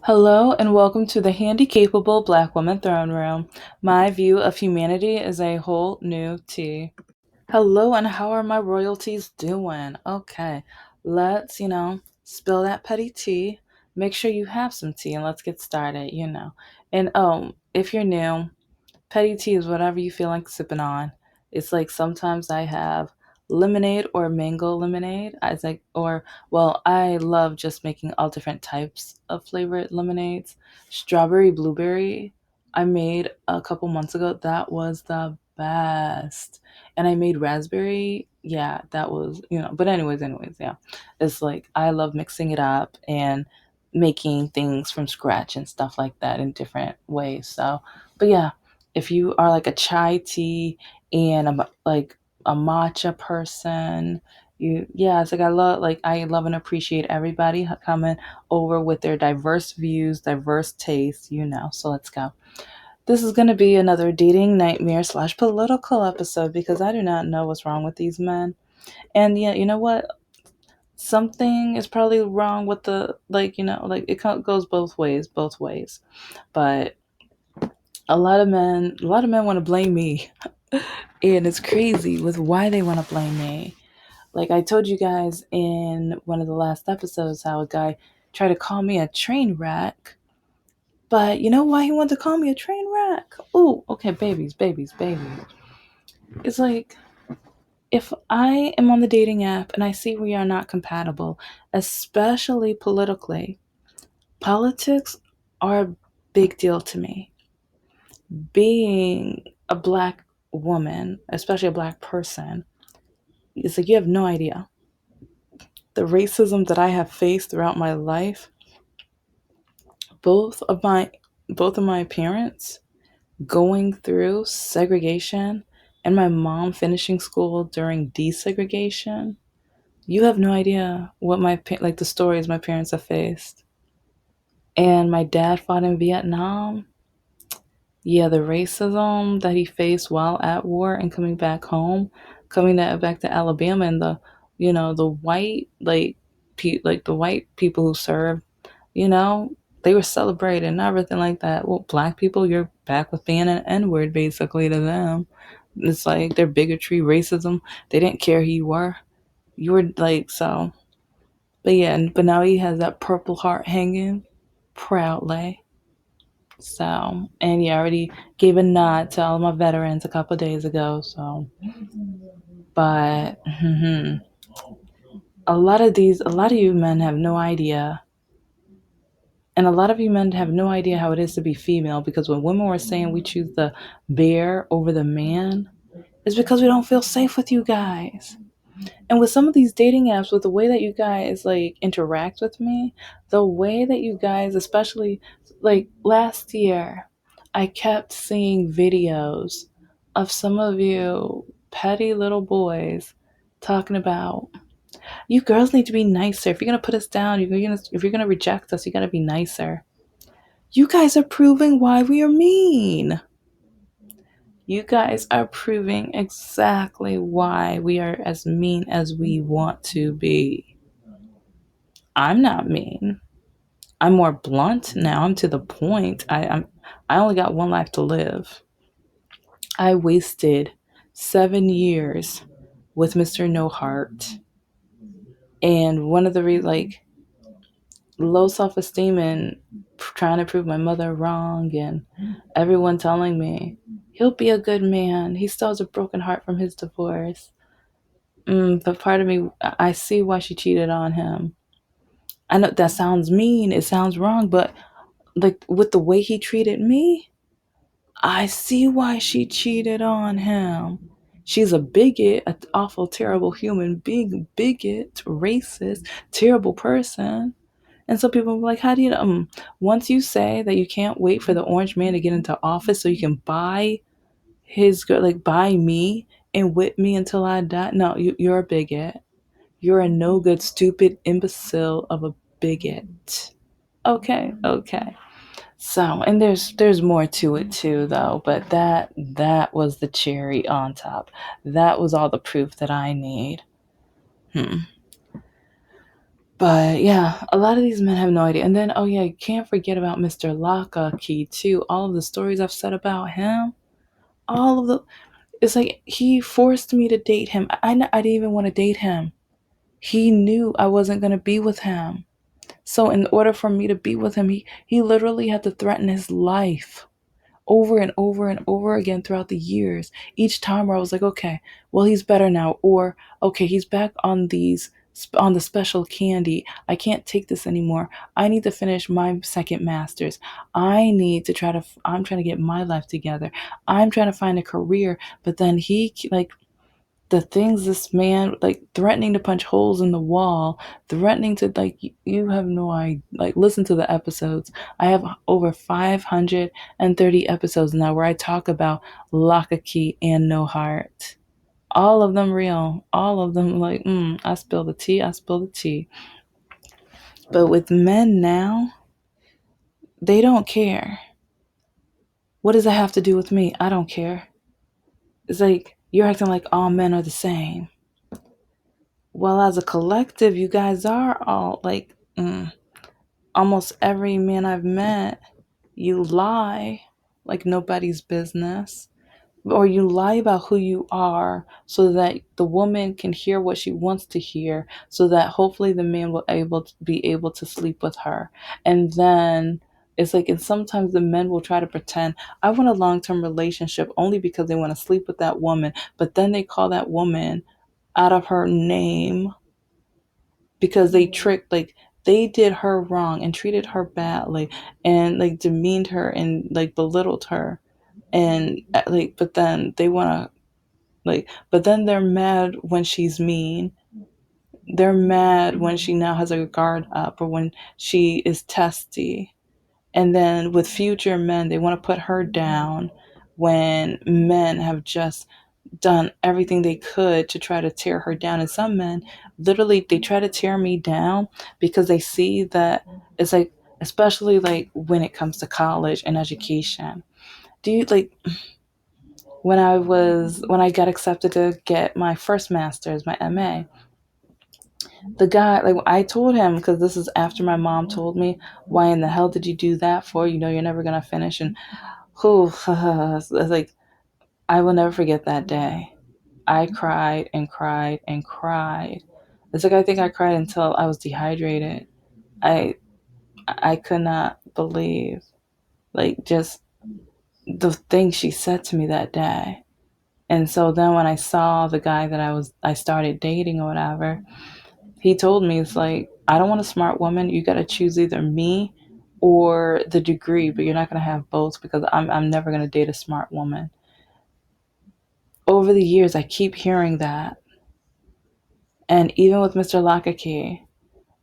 Hello and welcome to the Handicapable Black Woman Throne Room. My view of humanity is a whole new tea. Hello and how are my royalties doing? Okay, let's spill that petty tea. Make sure you have some tea and let's get started. And if you're new, petty tea is whatever you feel like sipping on. It's like sometimes I have lemonade or mango lemonade. I love just making all different types of flavored lemonades. Strawberry blueberry, I made a couple months ago. That was the best. And I made raspberry. Yeah, that was. But anyways, yeah. It's like I love mixing it up and making things from scratch and stuff like that in different ways. But yeah, if you are like a chai tea and like a matcha person, it's like I love and appreciate everybody coming over with their diverse views, diverse tastes. So let's go. This is going to be another dating nightmare slash political episode because I do not know what's wrong with these men. And yeah, you know what? Something is probably wrong with like goes both ways. But a lot of men want to blame me. And it's crazy with why they want to blame me. Like I told you guys in one of the last episodes how a guy tried to call me a train wreck. But you know why he wanted to call me a train wreck? Oh, okay, babies. It's like if I am on the dating app and I see we are not compatible, especially politically, politics are a big deal to me. Being a black woman, especially a black person, it's like you have no idea. The racism that I have faced throughout my life, both of my both of my parents going through segregation and my mom finishing school during desegregation. You have no idea what like the stories my parents have faced. And my dad fought in Vietnam. Yeah, the racism that he faced while at war and coming back home, back to Alabama, and the white like the white people who served, you know, they were celebrated and everything like that. Well, black people, you're back with being an N word basically to them. It's like their bigotry, racism. They didn't care who you were. You were like so. But yeah, but now he has that Purple Heart hanging proudly. So, and yeah, I already gave a nod to all my veterans a couple of days ago. So, but a lot of you men have no idea. And a lot of you men have no idea how it is to be female because when women were saying we choose the bear over the man, it's because we don't feel safe with you guys. And with some of these dating apps, with the way that you guys like interact with me, the way that you guys, especially like last year, I kept seeing videos of some of you petty little boys talking about you girls need to be nicer. If you're gonna put us down, if you're gonna reject us, you gotta be nicer. You guys are proving why we are mean. You guys are proving exactly why we are as mean as we want to be. I'm not mean. I'm more blunt now. I'm to the point. I only got one life to live. I wasted 7 years with Mr. No Heart. And one of the low self esteem and trying to prove my mother wrong, and everyone telling me he'll be a good man. He still has a broken heart from his divorce. But part of me, I see why she cheated on him. I know that sounds mean, it sounds wrong, but like with the way he treated me, I see why she cheated on him. She's a bigot, an awful, terrible human being, bigot, racist, terrible person. And so people are like, how do you know? Once you say that you can't wait for the orange man to get into office so you can buy his girl, like buy me and whip me until I die. No, you're a bigot. You're a no good, stupid imbecile of a bigot. Okay. So, and there's more to it too, though. But that was the cherry on top. That was all the proof that I need. Hmm. But yeah, a lot of these men have no idea. And then, oh yeah, you can't forget about Mr. Key too. All of the stories I've said about him, all of the, it's like he forced me to date him. I didn't even want to date him. He knew I wasn't going to be with him. So in order for me to be with him, he literally had to threaten his life over and over and over again throughout the years. Each time where I was like, okay, well, he's better now, or okay, he's back on the special candy. I can't take this anymore. I need to finish my second master's. I need to I'm trying to get my life together. I'm trying to find a career. But then he, like, the things this man, like, threatening to punch holes in the wall, threatening to, like, you have no idea, like, listen to the episodes. I have over 530 episodes now where I talk about Lakaki and No Heart. All of them real, all of them, like, I spill the tea, I spill the tea. But with men now, they don't care. What does that have to do with me? I don't care. It's like you're acting like all men are the same. Well, as a collective, you guys are all like, almost every man I've met, you lie like nobody's business, or you lie about who you are so that the woman can hear what she wants to hear, so that hopefully the man will be able to sleep with her. And then it's like, and sometimes the men will try to pretend I want a long-term relationship only because they want to sleep with that woman, but then they call that woman out of her name because they tricked, like, they did her wrong and treated her badly and like demeaned her and like belittled her, and like, but then they want to, like, but then they're mad when she's mean. They're mad when she now has a guard up or when she is testy. And then with future men, they want to put her down when men have just done everything they could to try to tear her down. And some men, literally, they try to tear me down because they see that it's like, especially like when it comes to college and education. Do you like, when I got accepted to get my first master's, my MA, the guy, like, I told him, because this is after my mom told me, why in the hell did you do that for? You know, you're never going to finish. And who, it's like, I will never forget that day. I cried and cried and cried. It's like, I think I cried until I was dehydrated. I I could not believe, like, just the things she said to me that day. And so then when I saw the guy that I started dating or whatever, he told me, it's like, I don't want a smart woman. You got to choose either me or the degree, but you're not going to have both because I'm never going to date a smart woman. Over the years, I keep hearing that. And even with Mr. Lakaki,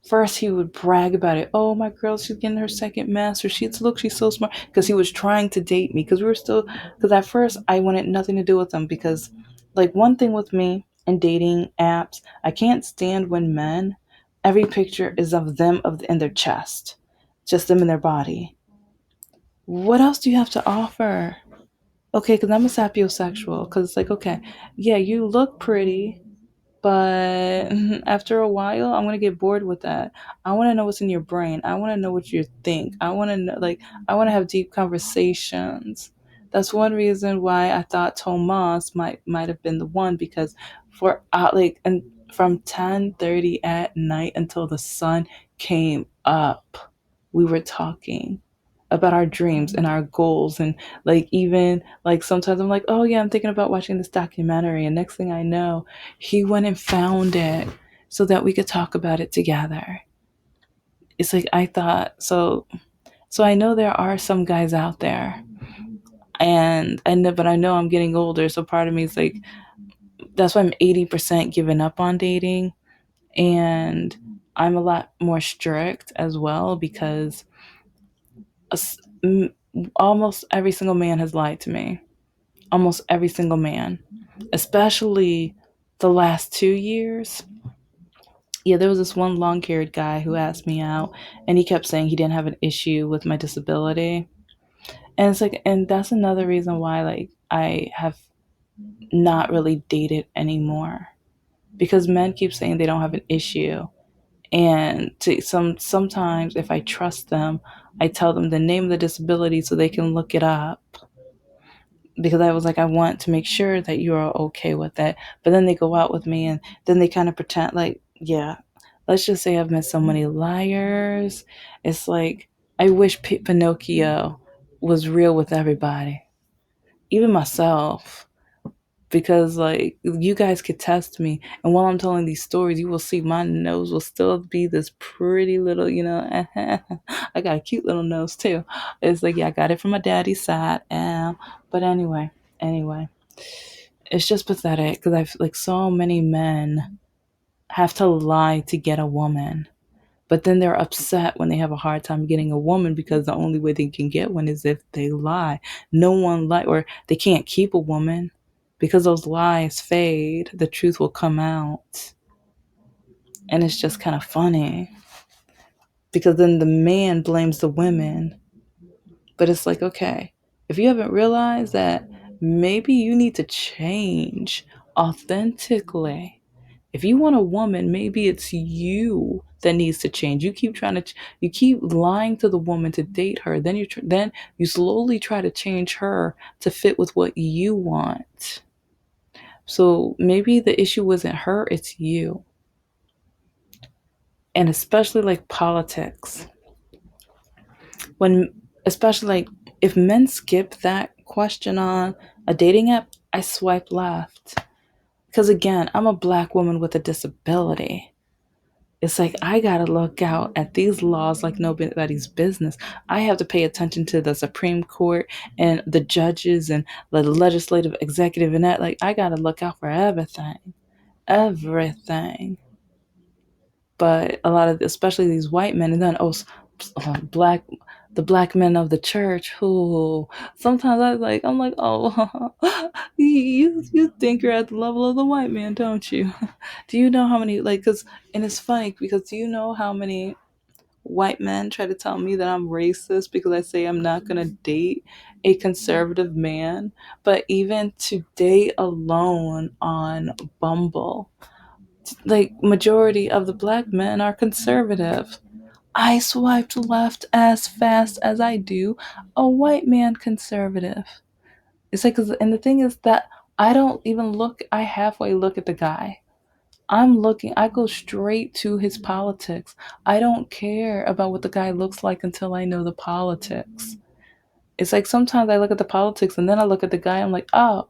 first he would brag about it. Oh, my girl, she's getting her second master. She's so smart. Because he was trying to date me. Because we were still, because at first I wanted nothing to do with him. Because, like, one thing with me and dating apps, I can't stand when men, every picture is of them in their chest, just them in their body. What else do you have to offer? Okay, because I'm a sapiosexual. Because it's like, okay, yeah, you look pretty, but after a while, I'm gonna get bored with that. I want to know what's in your brain. I want to know what you think. I want to know, like, I want to have deep conversations. That's one reason why I thought Tomas might have been the one, because for like, and from 10:30 at night until the sun came up, we were talking about our dreams and our goals. And like, even like sometimes I'm like, oh yeah, I'm thinking about watching this documentary, and next thing I know, he went and found it so that we could talk about it together. It's like, I thought, so I know there are some guys out there, and I know, but I know I'm getting older, so part of me is like, that's why I'm 80% giving up on dating. And I'm a lot more strict as well, because almost every single man has lied to me. Almost every single man, especially the last 2 years. Yeah, there was this one long haired guy who asked me out, and he kept saying he didn't have an issue with my disability. And it's like, and that's another reason why, like, I have not really dated anymore, because men keep saying they don't have an issue. And sometimes if I trust them, I tell them the name of the disability so they can look it up, because I was like, I want to make sure that you are okay with it. But then they go out with me and then they kind of pretend like, yeah, let's just say I've met so many liars. It's like, I wish Pinocchio was real with everybody, even myself, because like you guys could test me, and while I'm telling these stories, you will see my nose will still be this pretty little, I got a cute little nose too. It's like, yeah, I got it from my daddy's side. But anyway, it's just pathetic because I've like so many men have to lie to get a woman. But then they're upset when they have a hard time getting a woman because the only way they can get one is if they lie. No one lie, or they can't keep a woman because those lies fade. The truth will come out. And it's just kind of funny because then the man blames the women. But it's like, okay, if you haven't realized that maybe you need to change authentically. If you want a woman, maybe it's you that needs to change. You keep trying to, you keep lying to the woman to date her. Then then you slowly try to change her to fit with what you want. So maybe the issue wasn't her, it's you. And especially like politics. When, especially like, if men skip that question on a dating app, I swipe left. Because again, I'm a black woman with a disability. It's like I gotta look out at these laws like nobody's business. I have to pay attention to the Supreme Court and the judges and the legislative, executive, and that. Like I gotta look out for everything, everything. But a lot of, especially these white men, and then black, the black men of the church, who sometimes I'm like, oh, you think you're at the level of the white man, don't you? Do you know how many, like, because, and it's funny because do you know how many white men try to tell me that I'm racist because I say I'm not gonna date a conservative man? But even today alone on Bumble, like majority of the black men are conservative. I swiped left as fast as I do a white man conservative. It's like, and the thing is that I don't even look, I halfway look at the guy. I go straight to his politics. I don't care about what the guy looks like until I know the politics. It's like sometimes I look at the politics and then I look at the guy, I'm like, oh,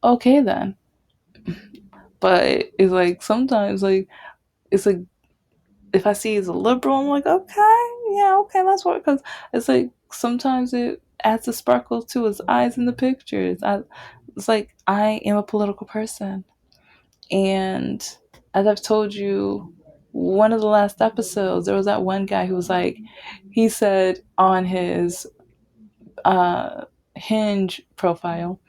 okay then. But it's like sometimes, like, it's like if I see he's a liberal, I'm like, okay, yeah, okay, that's what. Because it's like sometimes it adds a sparkle to his eyes in the pictures. It's like I am a political person, and as I've told you, one of the last episodes, there was that one guy who was like, he said on his uh, Hinge profile,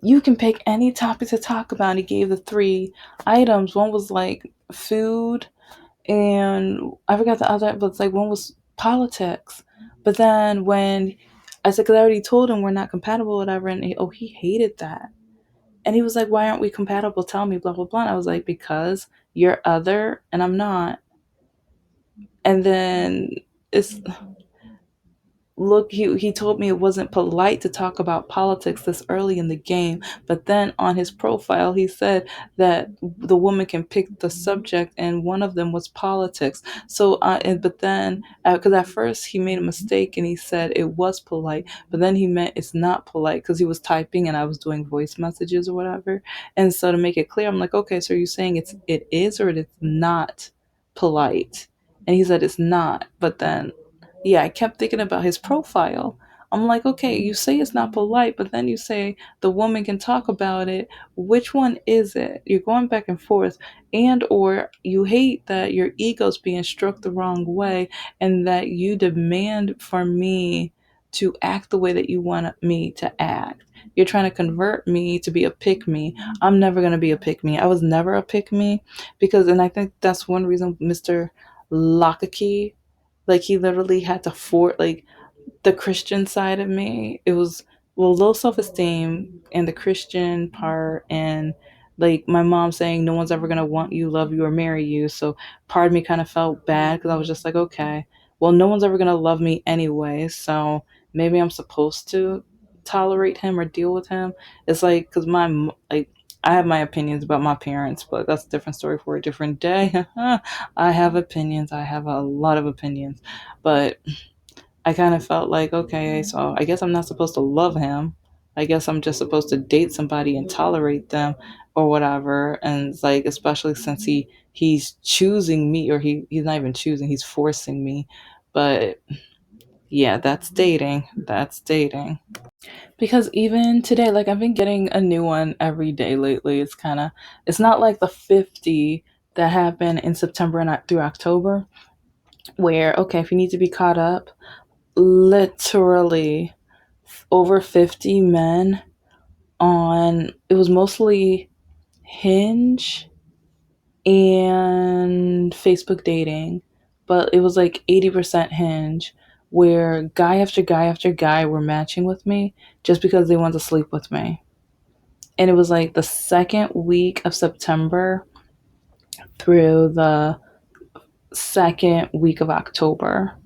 you can pick any topic to talk about. And he gave the three items. One was like food, and I forgot the other, but it's like one was politics. But then when I said, because I already told him we're not compatible, whatever, and he hated that. And he was like, why aren't we compatible? Tell me, blah, blah, blah. And I was like, because you're other and I'm not. And then it's, look, he told me it wasn't polite to talk about politics this early in the game, but then on his profile he said that the woman can pick the subject, and one of them was politics. So but then because at first he made a mistake and he said it was polite, but then he meant it's not polite because he was typing and I was doing voice messages or whatever. And so to make it clear, I'm like, okay, so you're saying it is or it's not polite? And he said it's not. But then, yeah, I kept thinking about his profile. I'm like, okay, you say it's not polite, but then you say the woman can talk about it. Which one is it? You're going back and forth. And or you hate that your ego's being struck the wrong way and that you demand for me to act the way that you want me to act. You're trying to convert me to be a pick me. I'm never going to be a pick me. I was never a pick me because, and I think that's one reason Mr. Lockakey, like he literally had to like the Christian side of me. It was, well, low self esteem and the Christian part, and Like my mom saying no one's ever going to want you, love you, or marry you. So part of me kind of felt bad because I was just like, okay, well, no one's ever going to love me anyway. So maybe I'm supposed to tolerate him or deal with him. It's like, because like, I have my opinions about my parents, but that's a different story for a different day. I have opinions. I have a lot of opinions. But I kind of felt like, okay, so I guess I'm not supposed to love him. I guess I'm just supposed to date somebody and tolerate them or whatever. And it's like, especially since he's choosing me, or he's not even choosing, he's forcing me. But yeah, that's dating. That's dating. Because even today, like I've been getting a new one every day lately. It's not like the 50 that happened in September and through October, where, okay, if you need to be caught up, literally over 50 men on, it was mostly Hinge and Facebook dating, but it was like 80% Hinge, where guy after guy after guy were matching with me just because they wanted to sleep with me. And it was like the second week of September through the second week of October.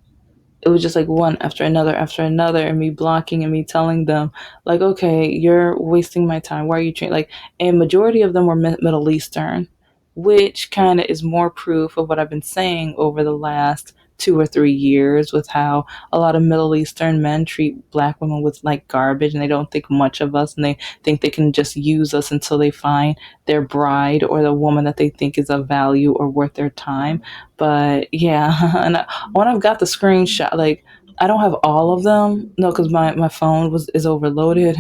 It was just like one after another, and me blocking and me telling them like, okay, you're wasting my time, why are you trying, like, and majority of them were Middle Eastern, which kind of is more proof of what I've been saying over the last 2 or 3 years, with how a lot of Middle Eastern men treat black women with like garbage, and they don't think much of us, and they think they can just use us until they find their bride or the woman that they think is of value or worth their time. But yeah, and when I've got the screenshot, like I don't have all of them, no, because my phone is overloaded.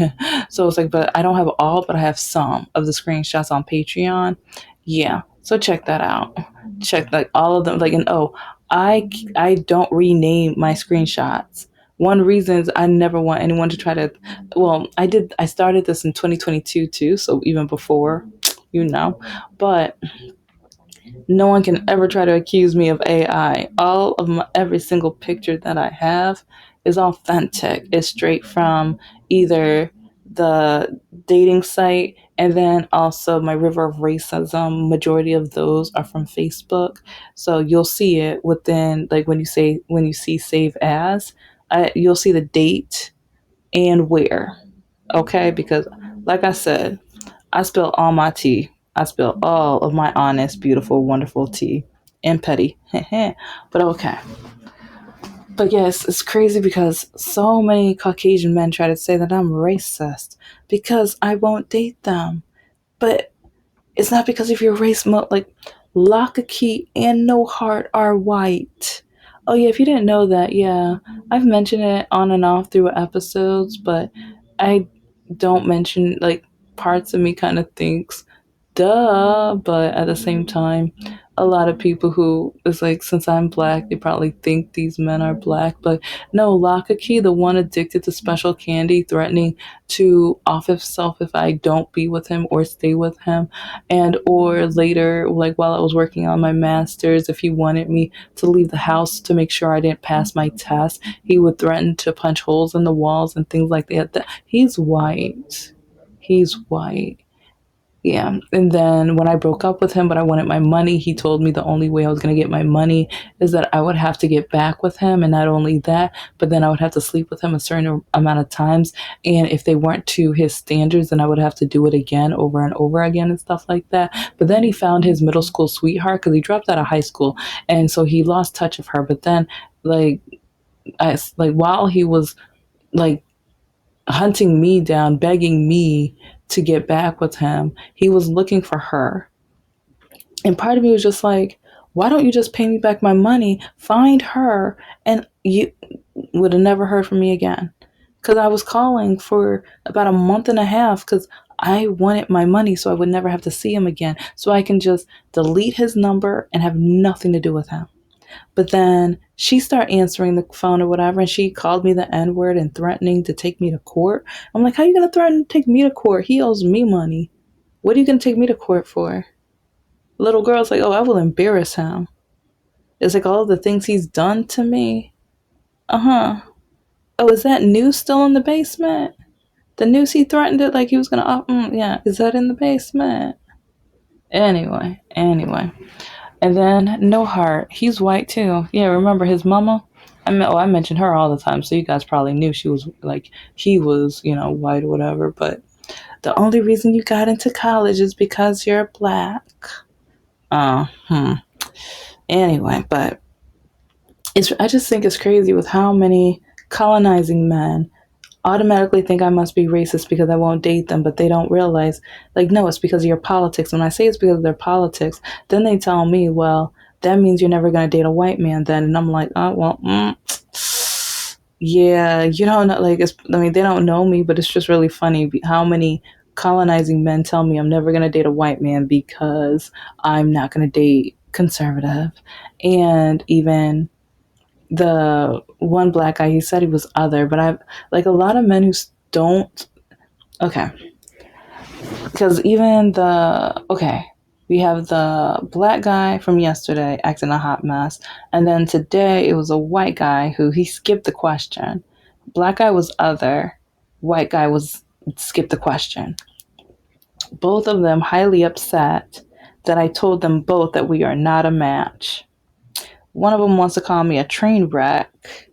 So it's like, but I don't have all, but I have some of the screenshots on Patreon. Yeah, so check that out. Check like all of them. Like, and oh, I don't rename my screenshots. One reason is I never want anyone to try to. Well, I started this in 2022 too, so even before, you know, but no one can ever try to accuse me of AI. All of every single picture that I have is authentic. It's straight from either the dating site, and then also my river of racism. Majority of those are from Facebook, so you'll see it within, like, when you see save as, you'll see the date and where. Okay, because like I said, I spill all my tea. I spill all of my honest, beautiful, wonderful tea. And petty. But okay. But yes, it's crazy because so many Caucasian men try to say that I'm racist because I won't date them. But it's not because of your race. Like, Lockakey and No Heart are white. Oh, yeah, if you didn't know that, yeah. I've mentioned it on and off through episodes, but I don't mention, like, parts of me kind of thinks duh, but at the same time, a lot of people who is like, since I'm black, they probably think these men are black. But no, Lakaki, the one addicted to special candy, threatening to off himself if I don't be with him or stay with him, and or later, like while I was working on my master's, if he wanted me to leave the house to make sure I didn't pass my test, he would threaten to punch holes in the walls and things like that. He's white. He's white. Yeah. And then when I broke up with him, but I wanted my money, he told me the only way I was going to get my money is that I would have to get back with him. And not only that, but then I would have to sleep with him a certain amount of times. And if they weren't to his standards, then I would have to do it again over and over again and stuff like that. But then he found his middle school sweetheart because he dropped out of high school. And so he lost touch of her. But then, like, while he was like hunting me down, begging me to get back with him, he was looking for her. And part of me was just like, why don't you just pay me back my money, find her, and you would have never heard from me again. Because I was calling for about a month and a half because I wanted my money so I would never have to see him again. So I can just delete his number and have nothing to do with him. But then she started answering the phone or whatever, and she called me the N word and threatening to take me to court. I'm like, how are you gonna threaten to take me to court? He owes me money. What are you gonna take me to court for? Little girl's like, oh, I will embarrass him. It's like all of the things he's done to me. Uh huh. Oh, is that news still in the basement? The news he threatened it like he was gonna. Yeah, is that in the basement? Anyway. And then No Heart, he's white too. Yeah, remember his mama? I mentioned her all the time, so you guys probably knew she was like he was, white or whatever. But the only reason you got into college is because you're black. Uh, hmm. Anyway, but I just think it's crazy with how many colonizing men automatically think I must be racist because I won't date them, but they don't realize, like, no, it's because of your politics. When I say it's because of their politics, then they tell me, well, that means you're never going to date a white man then. And I'm like, oh, well, yeah, you don't know. Like, they don't know me, but it's just really funny how many colonizing men tell me I'm never going to date a white man because I'm not going to date conservative. And even the one black guy, he said he was other, but I've like a lot of men who don't. Okay, because even we have the black guy from yesterday acting a hot mess, and then today it was a white guy who he skipped the question. Black guy was other, white guy was skipped the question. Both of them highly upset that I told them both that we are not a match. One of them wants to call me a train wreck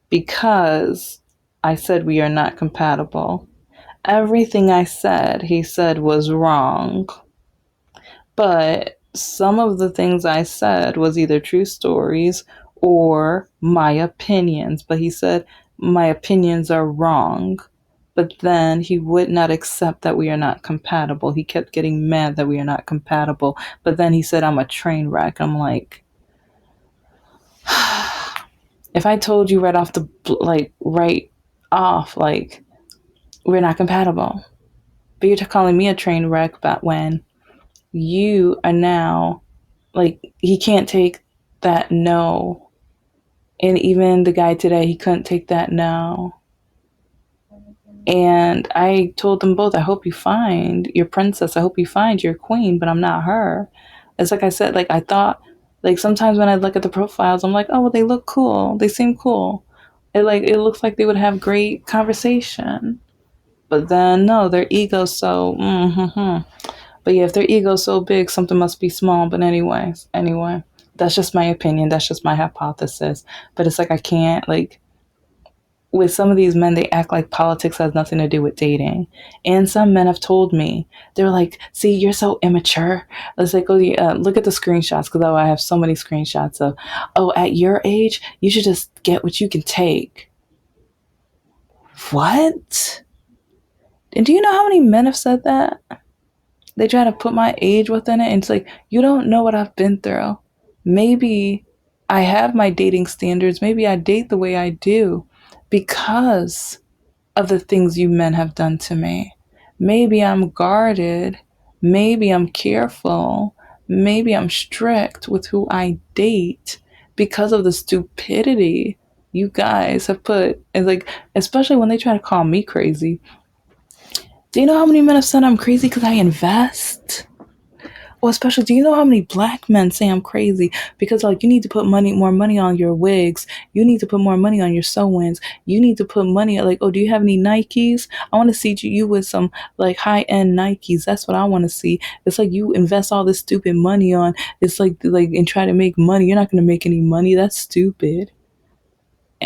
because I said we are not compatible. Everything I said, he said was wrong. But some of the things I said was either true stories or my opinions. But he said my opinions are wrong. But then he would not accept that we are not compatible. He kept getting mad that we are not compatible. But then he said I'm a train wreck. I'm like, if I told you right off, like, we're not compatible. But you're calling me a train wreck, but when you are now, like, he can't take that no. And even the guy today, he couldn't take that no. And I told them both, I hope you find your princess. I hope you find your queen, but I'm not her. It's like I said, like, I thought, like, sometimes when I look at the profiles, I'm like, oh, well, they look cool. They seem cool. It looks like they would have great conversation. But then, no, their ego's so, But yeah, if their ego's so big, something must be small. But anyway, that's just my opinion. That's just my hypothesis. But it's like I can't, like, with some of these men, they act like politics has nothing to do with dating. And some men have told me, they're like, see, you're so immature. It's like, oh, yeah, look at the screenshots, because I have so many screenshots of, oh, at your age, you should just get what you can take. What? And do you know how many men have said that? They try to put my age within it, and it's like, you don't know what I've been through. Maybe I have my dating standards. Maybe I date the way I do because of the things you men have done to me. Maybe I'm guarded. Maybe I'm careful. Maybe I'm strict with who I date because of the stupidity you guys have put. And like, especially when they try to call me crazy. Do you know how many men have said I'm crazy because I invest? Well, especially, do you know how many black men say I'm crazy because, like, you need to put more money on your wigs. You need to put more money on your sew-ins. You need to put money, like, oh, do you have any Nikes? I want to see you with some, like, high-end Nikes. That's what I want to see. It's like you invest all this stupid money on. It's like, and try to make money. You're not going to make any money. That's stupid.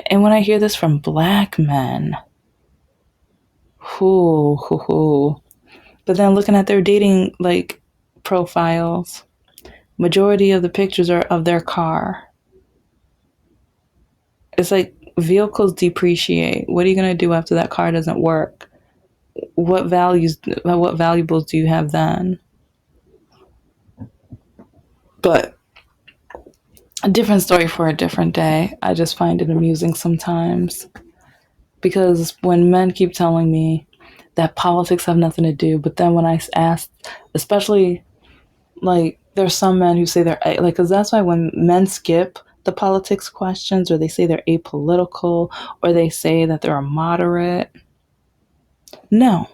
And when I hear this from black men, whoo, whoo, whoo. But then looking at their dating, like, profiles, majority of the pictures are of their car. It's like vehicles depreciate. What are you going to do after that car doesn't work? What valuables do you have then? But a different story for a different day. I just find it amusing sometimes because when men keep telling me that politics have nothing to do, but then when I ask, especially, like, there's some men who say they're like, because that's why when men skip the politics questions, or they say they're apolitical, or they say that they're a moderate, no,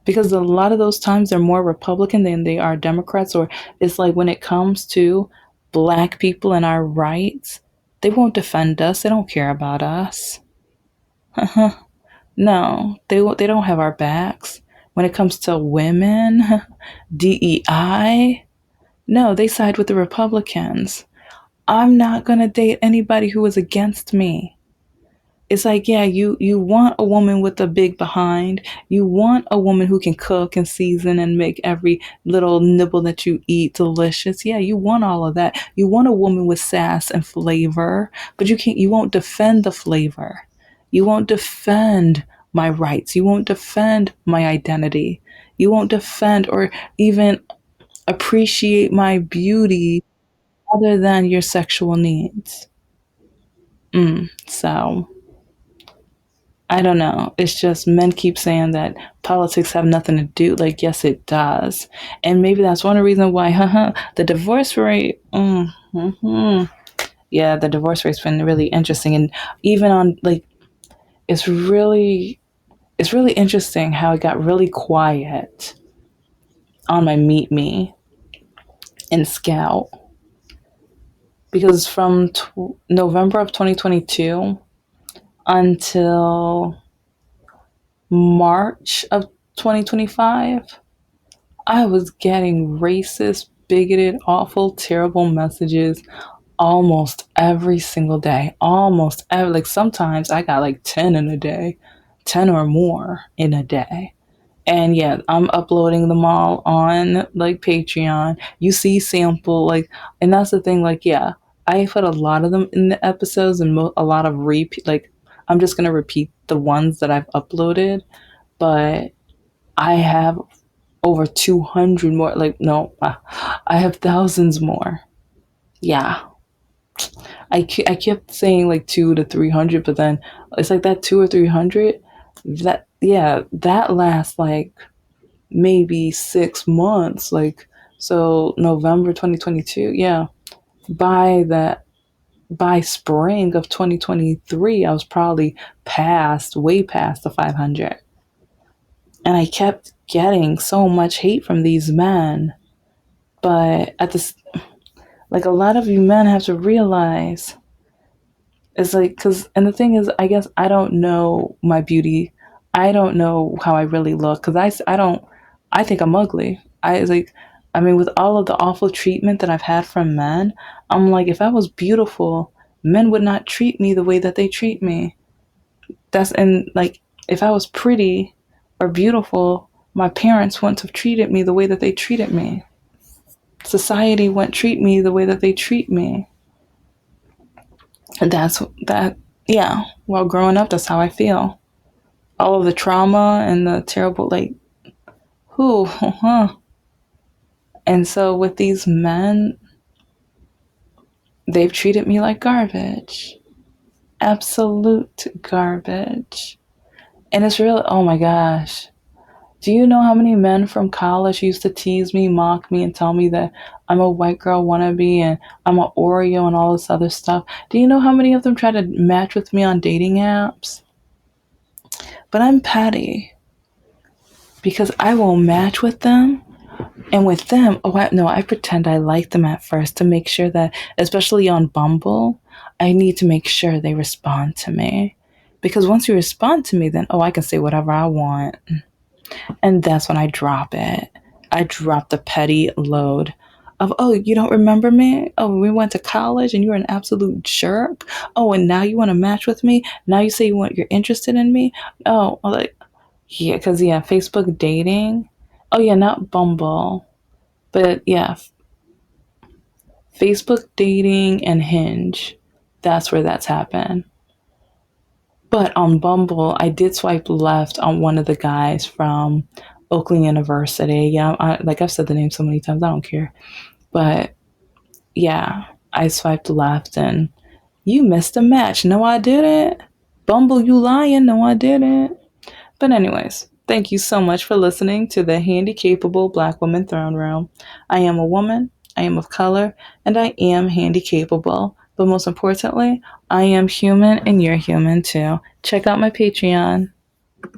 because a lot of those times they're more Republican than they are Democrats. Or it's like when it comes to black people and our rights, they won't defend us. They don't care about us. No, they don't have our backs. when it comes to women, DEI, no, they side with the Republicans. I'm not going to date anybody who is against me. It's like, yeah, you want a woman with a big behind. You want a woman who can cook and season and make every little nibble that you eat delicious. Yeah, you want all of that. You want a woman with sass and flavor, but you won't defend the flavor. You won't defend my rights. You won't defend my identity. You won't defend or even appreciate my beauty other than your sexual needs. So I don't know. It's just men keep saying that politics have nothing to do. Like, yes, it does, and maybe that's one of the reasons why, the divorce rate. Yeah, the divorce rate's been really interesting, and even on like, it's really, it's really interesting how it got really quiet on my Meet Me and Scout because from November of 2022 until March of 2025, I was getting racist, bigoted, awful, terrible messages almost every single day. Almost every, like sometimes I got like 10 in a day, 10 or more in a day. And yeah, I'm uploading them all on like Patreon. You see sample like, and that's the thing. Like, yeah, I put a lot of them in the episodes and a lot of repeat. Like, I'm just gonna repeat the ones that I've uploaded, but I have over 200 more. Like, no, I have thousands more. Yeah, I kept saying like 2 to 300, but then it's like that 2 or 300. That yeah, that lasts like maybe 6 months. Like, so November 2022. Yeah, by that by spring of 2023, I was probably way past the 500, and I kept getting so much hate from these men. But at this, like a lot of you men have to realize, it's like, because, and the thing is, I guess I don't know my beauty. I don't know how I really look because I don't, I think I'm ugly. Like, I mean, with all of the awful treatment that I've had from men, I'm like, if I was beautiful, men would not treat me the way that they treat me. And like, if I was pretty or beautiful, my parents wouldn't have treated me the way that they treated me. Society wouldn't treat me the way that they treat me. And that, yeah. While growing up, that's how I feel. All of the trauma and the terrible, like, who, huh? And so with these men, they've treated me like garbage. Absolute garbage. And it's real, oh my gosh. Do you know how many men from college used to tease me, mock me, and tell me that I'm a white girl wannabe and I'm an Oreo and all this other stuff? Do you know how many of them try to match with me on dating apps? But I'm petty because I will match with them. And with them, no, I pretend I like them at first to make sure that, especially on Bumble, I need to make sure they respond to me. Because once you respond to me, then, I can say whatever I want. And that's when I drop it. I drop the petty load of, you don't remember me? Oh, we went to college and you were an absolute jerk. Oh, and now you want to match with me? Now you say you're interested in me? Oh, like, yeah, because, yeah, Facebook dating. Oh, yeah, not Bumble. But, yeah, Facebook dating and Hinge. That's where that's happened. But on Bumble, I did swipe left on one of the guys from Oakland University. Yeah, like I've said the name so many times, I don't care. But yeah, I swiped left and you missed a match. No, I didn't. Bumble, you lying. No, I didn't. But anyways, thank you so much for listening to the Handicapable Black Woman Throne Room. I am a woman, I am of color, and I am handicapable. But most importantly, I am human and you're human too. Check out my Patreon.